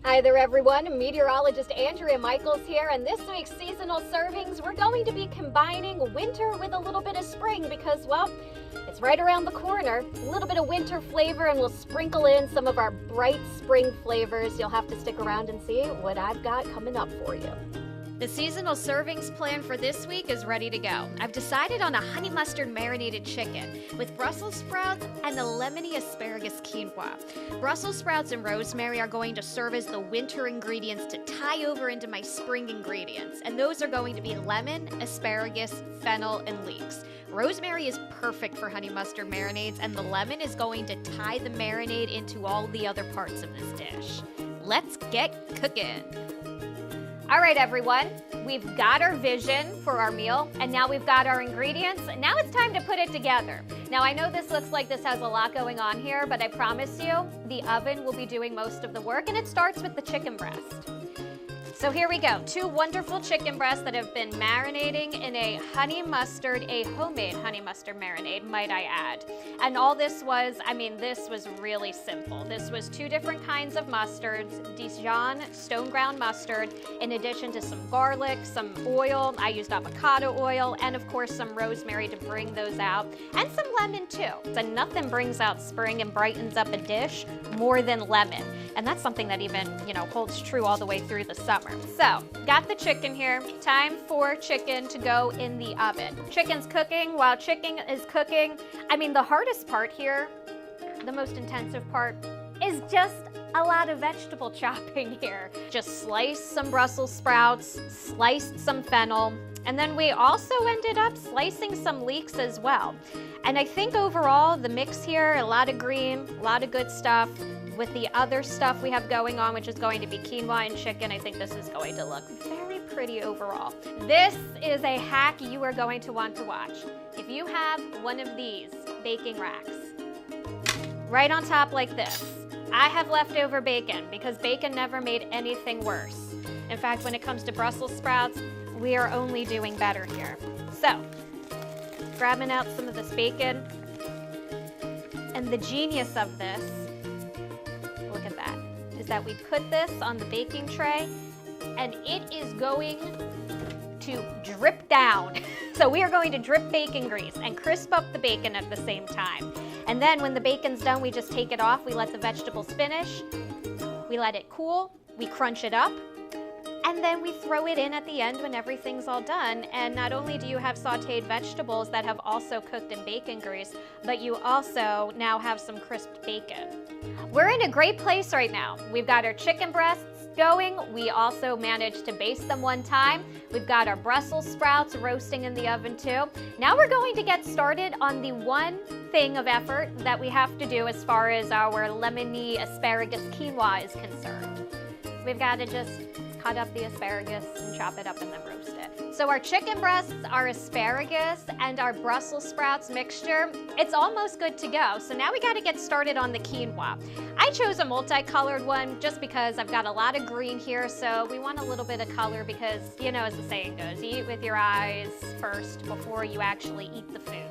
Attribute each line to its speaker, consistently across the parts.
Speaker 1: Hi there everyone, meteorologist Andrea Michaels here, and this week's seasonal servings, we're going to be combining winter with a little bit of spring because, well, it's right around the corner. A little bit of winter flavor, and we'll sprinkle in some of our bright spring flavors. You'll have to stick around and see what I've got coming up for you.
Speaker 2: The seasonal servings plan for this week is ready to go. I've decided on a honey mustard marinated chicken with Brussels sprouts and the lemony asparagus quinoa. Brussels sprouts and rosemary are going to serve as the winter ingredients to tie over into my spring ingredients, and those are going to be lemon, asparagus, fennel, and leeks. Rosemary is perfect for honey mustard marinades, and the lemon is going to tie the marinade into all the other parts of this dish. Let's get cooking. All right, everyone, we've got our vision for our meal, and now we've got our ingredients. Now it's time to put it together. Now, I know this looks like this has a lot going on here, but I promise you, the oven will be doing most of the work, and it starts with the chicken breast. So here we go, 2 wonderful chicken breasts that have been marinating in a homemade honey mustard marinade, might I add. And all this was, this was really simple. This was 2 different kinds of mustards, Dijon stone ground mustard, in addition to some garlic, some oil, I used avocado oil, and of course some rosemary to bring those out, and some lemon too. So nothing brings out spring and brightens up a dish more than lemon. And that's something that even, holds true all the way through the summer. So, got the chicken here. Time for chicken to go in the oven. Chicken's cooking. While chicken is cooking, the hardest part here, the most intensive part, is just a lot of vegetable chopping here. Just sliced some Brussels sprouts, sliced some fennel, and then we also ended up slicing some leeks as well. And I think overall, the mix here, a lot of green, a lot of good stuff. With the other stuff we have going on, which is going to be quinoa and chicken, I think this is going to look very pretty overall. This is a hack you are going to want to watch. If you have one of these baking racks, right on top like this, I have leftover bacon because bacon never made anything worse. In fact, when it comes to Brussels sprouts, we are only doing better here. So, grabbing out some of this bacon, and the genius of this, look at that, is that we put this on the baking tray and it is going to drip down. So we are going to drip bacon grease and crisp up the bacon at the same time. And then when the bacon's done, we just take it off, we let the vegetables finish, we let it cool, we crunch it up, and then we throw it in at the end when everything's all done. And not only do you have sauteed vegetables that have also cooked in bacon grease, but you also now have some crisped bacon. We're in a great place right now. We've got our chicken breasts going. We also managed to baste them one time. We've got our Brussels sprouts roasting in the oven too. Now we're going to get started on the one thing of effort that we have to do as far as our lemony asparagus quinoa is concerned. We've got to just cut up the asparagus and chop it up and then roast it. So our chicken breasts, our asparagus, and our Brussels sprouts mixture, it's almost good to go. So now we got to get started on the quinoa. I chose a multicolored one just because I've got a lot of green here, so we want a little bit of color because, as the saying goes, you eat with your eyes first before you actually eat the food.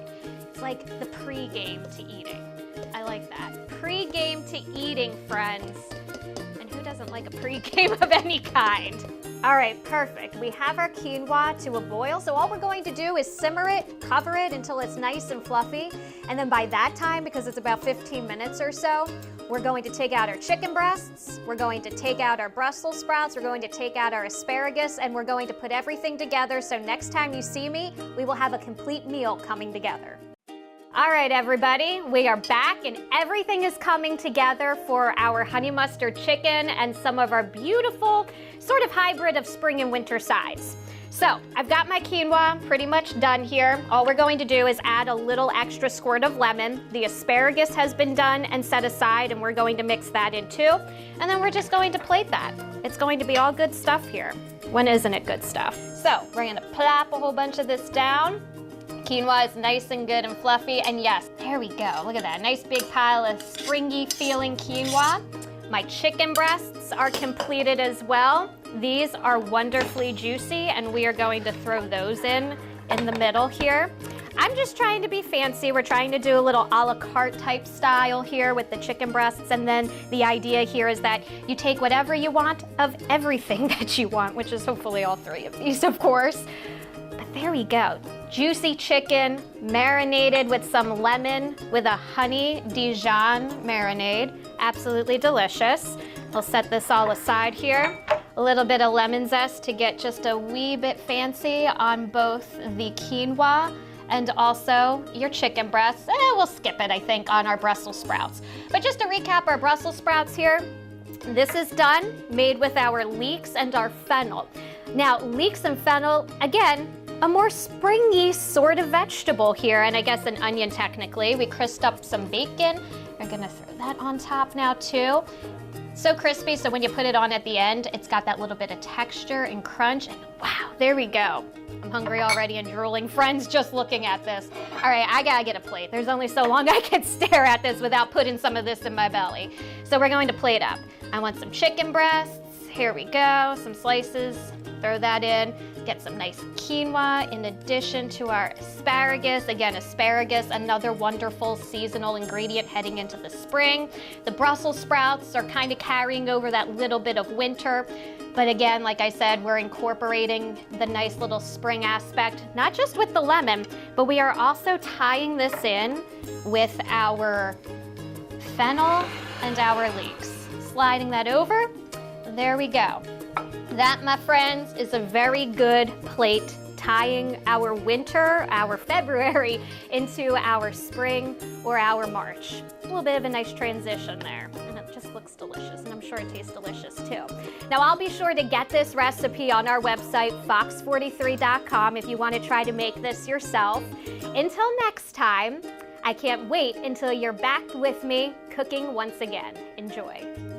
Speaker 2: It's like the pre-game to eating. I like that. Pre-game to eating, friends. Who doesn't like a pre-game of any kind? All right, perfect. We have our quinoa to a boil, so all we're going to do is simmer it, cover it until it's nice and fluffy, and then by that time, because it's about 15 minutes or so, we're going to take out our chicken breasts, we're going to take out our Brussels sprouts, we're going to take out our asparagus, and we're going to put everything together so next time you see me, we will have a complete meal coming together. All right, everybody, we are back and everything is coming together for our honey mustard chicken and some of our beautiful sort of hybrid of spring and winter sides. So I've got my quinoa pretty much done here. All we're going to do is add a little extra squirt of lemon. The asparagus has been done and set aside, and we're going to mix that in too. And then we're just going to plate that. It's going to be all good stuff here. When isn't it good stuff? So we're gonna plop a whole bunch of this down. Quinoa is nice and good and fluffy, and yes, there we go. Look at that, nice big pile of springy feeling quinoa. My chicken breasts are completed as well. These are wonderfully juicy, and we are going to throw those in the middle here.
Speaker 1: I'm just trying to be fancy. We're trying to do a little a la carte type style here with the chicken breasts, and then the idea here is that you take whatever you want of everything that you want, which is hopefully all three of these, of course. But there we go. Juicy chicken, marinated with some lemon with a honey Dijon marinade. Absolutely delicious. I'll set this all aside here. A little bit of lemon zest to get just a wee bit fancy on both the quinoa and also your chicken breasts. We'll skip it, I think, on our Brussels sprouts. But just to recap our Brussels sprouts here, this is done, made with our leeks and our fennel. Now, leeks and fennel, again, a more springy sort of vegetable here, and I guess an onion technically. We crisped up some bacon. We're gonna throw that on top now too. So crispy, so when you put it on at the end, it's got that little bit of texture and crunch, and wow, there we go. I'm hungry already and drooling, friends, just looking at this. All right, I gotta get a plate. There's only so long I can stare at this without putting some of this in my belly. So we're going to plate up. I want some chicken breasts. Here we go, some slices. Throw that in. Get some nice quinoa in addition to our asparagus. Again, asparagus, another wonderful seasonal ingredient heading into the spring. The Brussels sprouts are kind of carrying over that little bit of winter. But again, like I said, we're incorporating the nice little spring aspect, not just with the lemon, but we are also tying this in with our fennel and our leeks. Sliding that over. There we go. That, my friends, is a very good plate tying our winter, our February, into our spring or our March. A little bit of a nice transition there, and it just looks delicious, and I'm sure it tastes delicious too. Now, I'll be sure to get this recipe on our website, fox43.com, if you want to try to make this yourself. Until next time, I can't wait until you're back with me cooking once again. Enjoy.